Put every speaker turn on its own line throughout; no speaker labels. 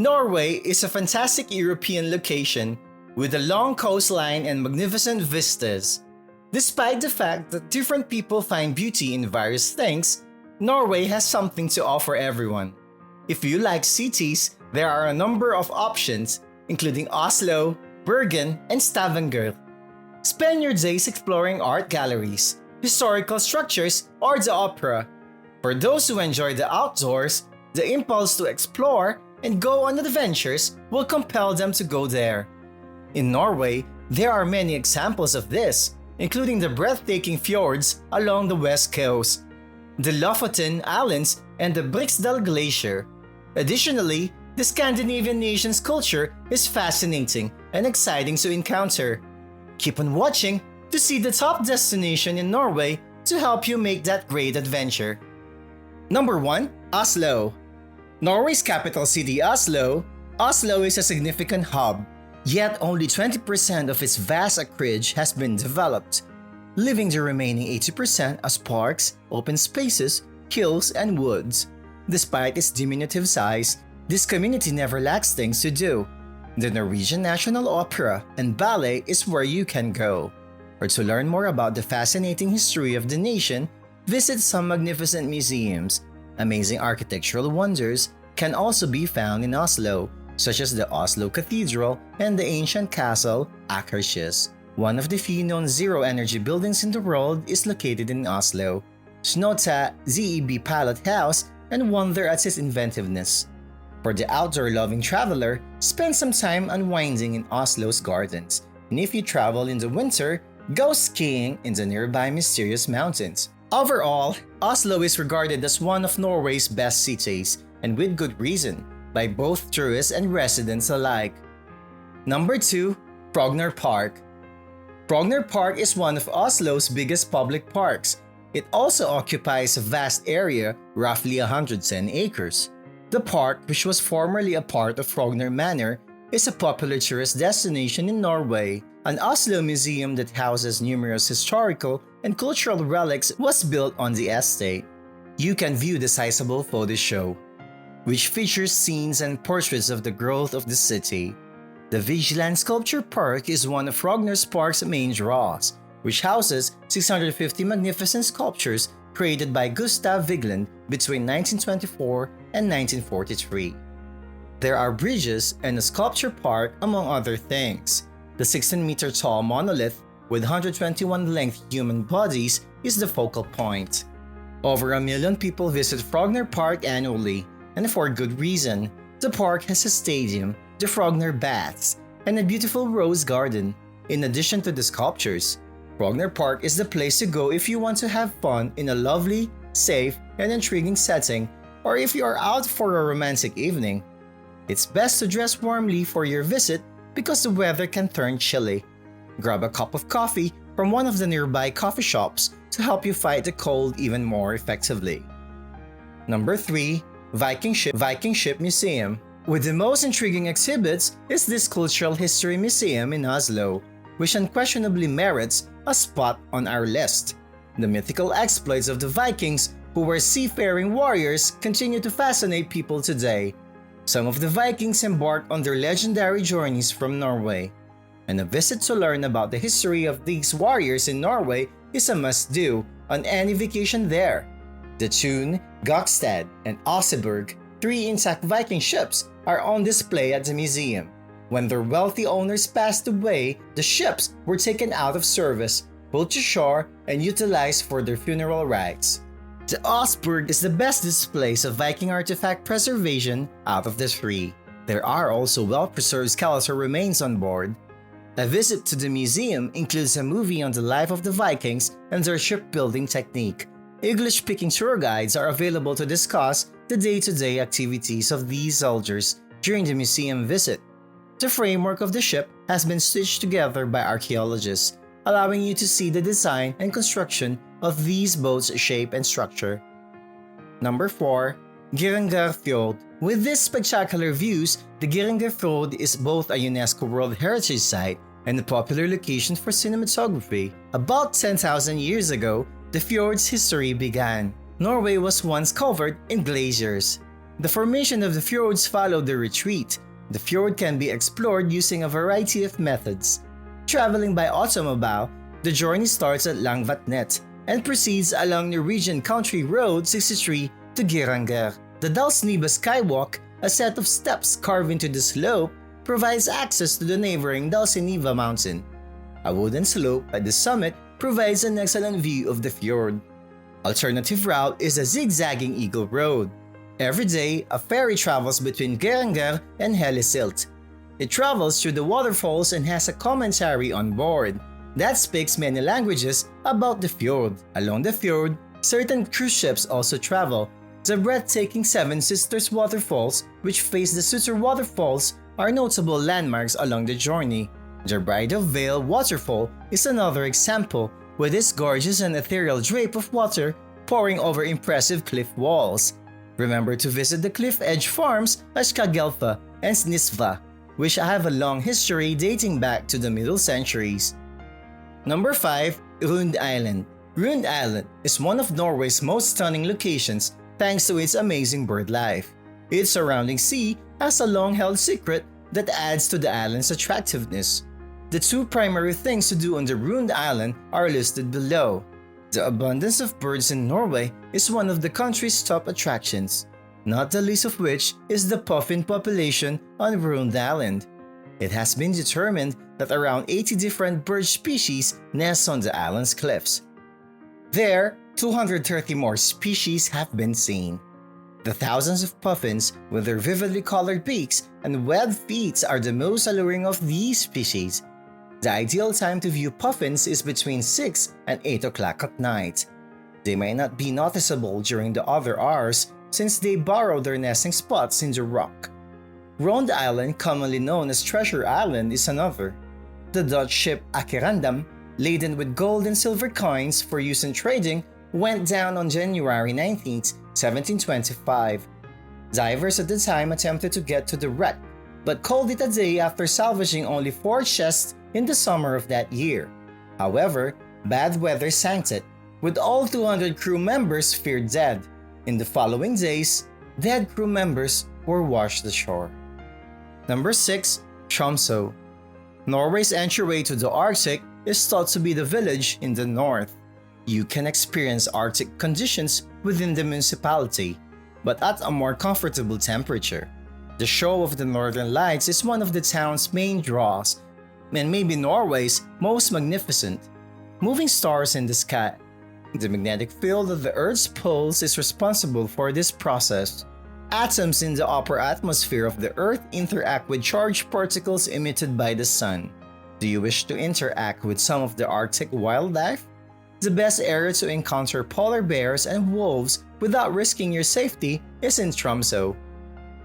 Norway is a fantastic European location with a long coastline and magnificent vistas. Despite the fact that different people find beauty in various things, Norway has something to offer everyone. If you like cities, there are a number of options, including Oslo, Bergen, and Stavanger. Spend your days exploring art galleries, historical structures, or the opera. For those who enjoy the outdoors, the impulse to explore and go on adventures will compel them to go there. In Norway, there are many examples of this, including the breathtaking fjords along the west coast, the Lofoten Islands, and the Briksdal Glacier. Additionally, the Scandinavian nation's culture is fascinating and exciting to encounter. Keep on watching to see the top destination in Norway to help you make that great adventure. Number 1. Oslo. Norway's capital city, Oslo. Oslo is a significant hub, yet only 20% of its vast acreage has been developed, leaving the remaining 80% as parks, open spaces, hills, and woods. Despite its diminutive size, this community never lacks things to do. The Norwegian National Opera and Ballet is where you can go. Or to learn more about the fascinating history of the nation, visit some magnificent museums. Amazing architectural wonders can also be found in Oslo, such as the Oslo Cathedral and the ancient castle Akershus. One of the few known zero-energy buildings in the world is located in Oslo. Snota ZEB Pilot House and wonder at its inventiveness. For the outdoor-loving traveler, spend some time unwinding in Oslo's gardens. And if you travel in the winter, go skiing in the nearby mysterious mountains. Overall, Oslo is regarded as one of Norway's best cities, and with good reason, by both tourists and residents alike. Number 2. Frogner Park. Frogner Park is one of Oslo's biggest public parks. It also occupies a vast area, roughly 110 acres. The park, which was formerly a part of Frogner Manor, is a popular tourist destination in Norway. An Oslo museum that houses numerous historical and cultural relics was built on the estate. You can view the sizable photo show, which features scenes and portraits of the growth of the city. The Vigeland Sculpture Park is one of Frogner Park's main draws, which houses 650 magnificent sculptures created by Gustav Vigeland between 1924 and 1943. There are bridges and a sculpture park, among other things. The 16-meter-tall monolith with 121 length human bodies is the focal point. Over 1 million people visit Frogner Park annually, and for good reason. The park has a stadium, the Frogner Baths, and a beautiful rose garden. In addition to the sculptures, Frogner Park is the place to go if you want to have fun in a lovely, safe, and intriguing setting, or if you are out for a romantic evening. It's best to dress warmly for your visit because the weather can turn chilly. Grab a cup of coffee from one of the nearby coffee shops to help you fight the cold even more effectively. Number 3. Viking Ship Museum. With the most intriguing exhibits is this cultural history museum in Oslo, which unquestionably merits a spot on our list. The mythical exploits of the Vikings, who were seafaring warriors, continue to fascinate people today. Some of the Vikings embarked on their legendary journeys from Norway, and a visit to learn about the history of these warriors in Norway is a must-do on any vacation there. The Thun, Gokstad, and Oseberg, 3 intact Viking ships, are on display at the museum. When their wealthy owners passed away, the ships were taken out of service, pulled to shore, and utilized for their funeral rites. The Oseberg is the best displays of Viking artifact preservation out of the 3. There are also well-preserved skeletal remains on board. A visit to the museum includes a movie on the life of the Vikings and their shipbuilding technique. English-speaking tour guides are available to discuss the day-to-day activities of these soldiers during the museum visit. The framework of the ship has been stitched together by archaeologists, allowing you to see the design and construction of these boats' shape and structure. Number 4. Geiranger Fjord. With these spectacular views, the Geiranger Fjord is both a UNESCO World Heritage Site and a popular location for cinematography. About 10,000 years ago, the fjord's history began. Norway was once covered in glaciers. The formation of the fjords follow the retreat. The fjord can be explored using a variety of methods. Traveling by automobile, the journey starts at Langvatnet and proceeds along Norwegian Country Road 63 to Geiranger. The Dalsniba Skywalk, a set of steps carved into the slope, provides access to the neighboring Dalsniva mountain. A wooden slope at the summit provides an excellent view of the fjord. Alternative route is a zigzagging Eagle Road. Every day, a ferry travels between Geiranger and Hellesilt. It travels through the waterfalls and has a commentary on board that speaks many languages about the fjord. Along the fjord, certain cruise ships also travel. The breathtaking Seven Sisters waterfalls, which face the Sutter waterfalls, are notable landmarks along the journey. The Bridal Veil waterfall is another example, with its gorgeous and ethereal drape of water pouring over impressive cliff walls. Remember to visit the cliff edge farms at Skagelfa and Snisva, which have a long history dating back to the Middle Centuries. Number 5. Rund Island. Rund Island is one of Norway's most stunning locations thanks to its amazing bird life. Its surrounding sea has a long-held secret that adds to the island's attractiveness. The two primary things to do on the Rund Island are listed below. The abundance of birds in Norway is one of the country's top attractions, not the least of which is the puffin population on Rund Island. It has been determined that around 80 different bird species nest on the island's cliffs. There, 230 more species have been seen. The thousands of puffins with their vividly colored beaks and webbed feet are the most alluring of these species. The ideal time to view puffins is between 6 and 8 o'clock at night. They may not be noticeable during the other hours since they burrow their nesting spots in the rock. Rond Island, commonly known as Treasure Island, is another. The Dutch ship Akerandam, laden with gold and silver coins for use in trading, went down on January 19, 1725. Divers at the time attempted to get to the wreck, but called it a day after salvaging only 4 chests in the summer of that year. However, bad weather sank it, with all 200 crew members feared dead. In the following days, dead crew members were washed ashore. Number 6. Tromso. Norway's entryway to the Arctic is thought to be the village in the north. You can experience Arctic conditions within the municipality, but at a more comfortable temperature. The show of the Northern Lights is one of the town's main draws, and maybe Norway's most magnificent. Moving stars in the sky. The magnetic field of the Earth's poles is responsible for this process. Atoms in the upper atmosphere of the Earth interact with charged particles emitted by the Sun. Do you wish to interact with some of the Arctic wildlife? The best area to encounter polar bears and wolves without risking your safety is in Tromso.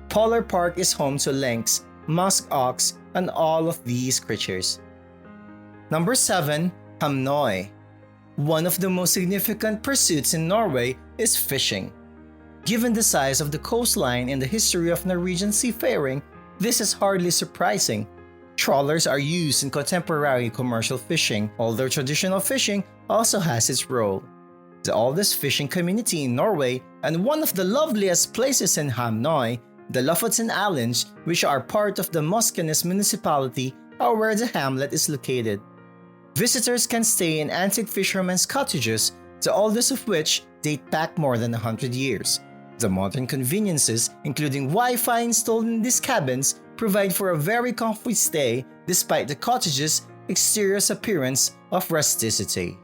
Polar Park is home to lynx, musk ox, and all of these creatures. Number 7. Hamn. One of the most significant pursuits in Norway is fishing. Given the size of the coastline and the history of Norwegian seafaring, this is hardly surprising. Trawlers are used in contemporary commercial fishing, although traditional fishing also has its role. The oldest fishing community in Norway and one of the loveliest places in Hamn, the Lofoten Islands, which are part of the Moskenes municipality, are where the hamlet is located. Visitors can stay in antique fishermen's cottages, the oldest of which date back more than 100 years. The modern conveniences, including Wi-Fi installed in these cabins, provide for a very comfy stay despite the cottage's exterior appearance of rusticity.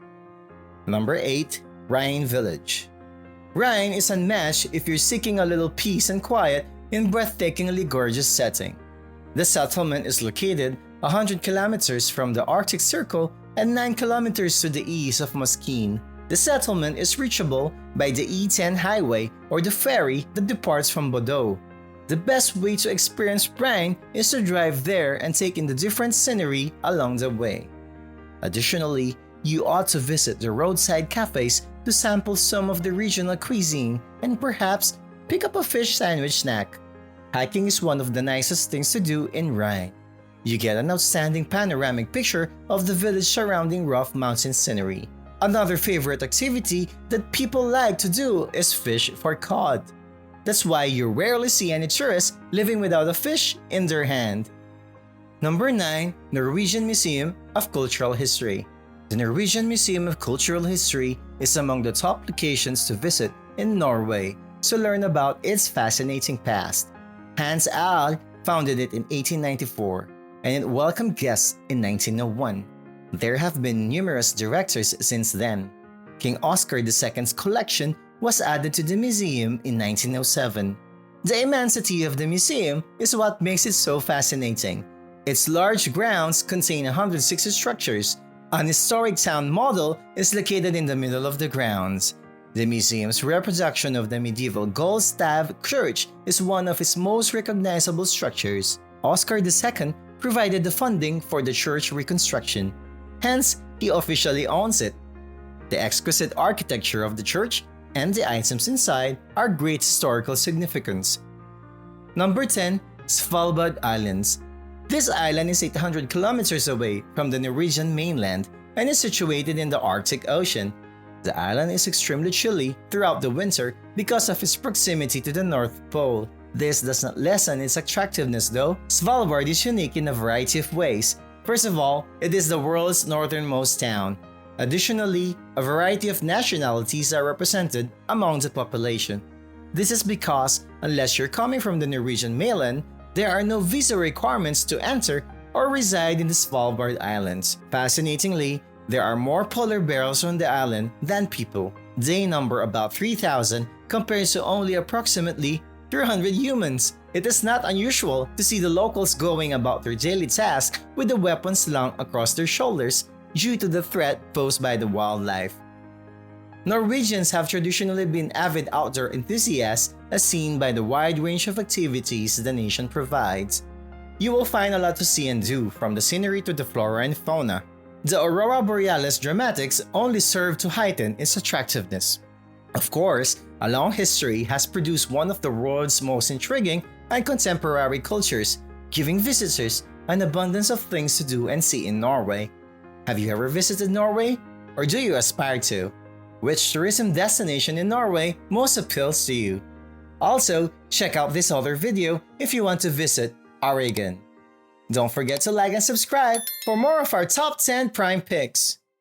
Number 8. Rhine Village. Rhine is unmatched if you're seeking a little peace and quiet in breathtakingly gorgeous setting. The settlement is located 100 kilometers from the Arctic Circle and 9 kilometers to the east of Moskine. The settlement is reachable by the E10 highway or the ferry that departs from Bordeaux. The best way to experience Rhine is to drive there and take in the different scenery along the way. Additionally, you ought to visit the roadside cafes to sample some of the regional cuisine and perhaps pick up a fish sandwich snack. Hiking is one of the nicest things to do in Rhine. You get an outstanding panoramic picture of the village surrounding rough mountain scenery. Another favorite activity that people like to do is fish for cod. That's why you rarely see any tourists living without a fish in their hand. Number 9. Norwegian Museum of Cultural History. The Norwegian Museum of Cultural History is among the top locations to visit in Norway to learn about its fascinating past. Hans Ahl founded it in 1894 and it welcomed guests in 1901. There have been numerous directors since then. King Oscar II's collection was added to the museum in 1907. The immensity of the museum is what makes it so fascinating. Its large grounds contain 160 structures. An historic town model is located in the middle of the grounds. The museum's reproduction of the medieval Gullstav Church is one of its most recognizable structures. Oscar II provided the funding for the church reconstruction. Hence, he officially owns it. The exquisite architecture of the church and the items inside are great historical significance. Number 10. Svalbard Islands. This island is 800 kilometers away from the Norwegian mainland and is situated in the Arctic Ocean. The island is extremely chilly throughout the winter because of its proximity to the North Pole. This does not lessen its attractiveness though. Svalbard is unique in a variety of ways. First of all, it is the world's northernmost town. Additionally, a variety of nationalities are represented among the population. This is because, unless you're coming from the Norwegian mainland, there are no visa requirements to enter or reside in the Svalbard Islands. Fascinatingly, there are more polar bears on the island than people. They number about 3,000 compared to only approximately 300 humans. It is not unusual to see the locals going about their daily tasks with the weapons slung across their shoulders due to the threat posed by the wildlife. Norwegians have traditionally been avid outdoor enthusiasts as seen by the wide range of activities the nation provides. You will find a lot to see and do, from the scenery to the flora and fauna. The Aurora Borealis dramatics only serve to heighten its attractiveness. Of course, a long history has produced one of the world's most intriguing and contemporary cultures, giving visitors an abundance of things to do and see in Norway. Have you ever visited Norway? Or do you aspire to? Which tourism destination in Norway most appeals to you? Also, check out this other video if you want to visit Oregon. Don't forget to like and subscribe for more of our top 10 prime picks.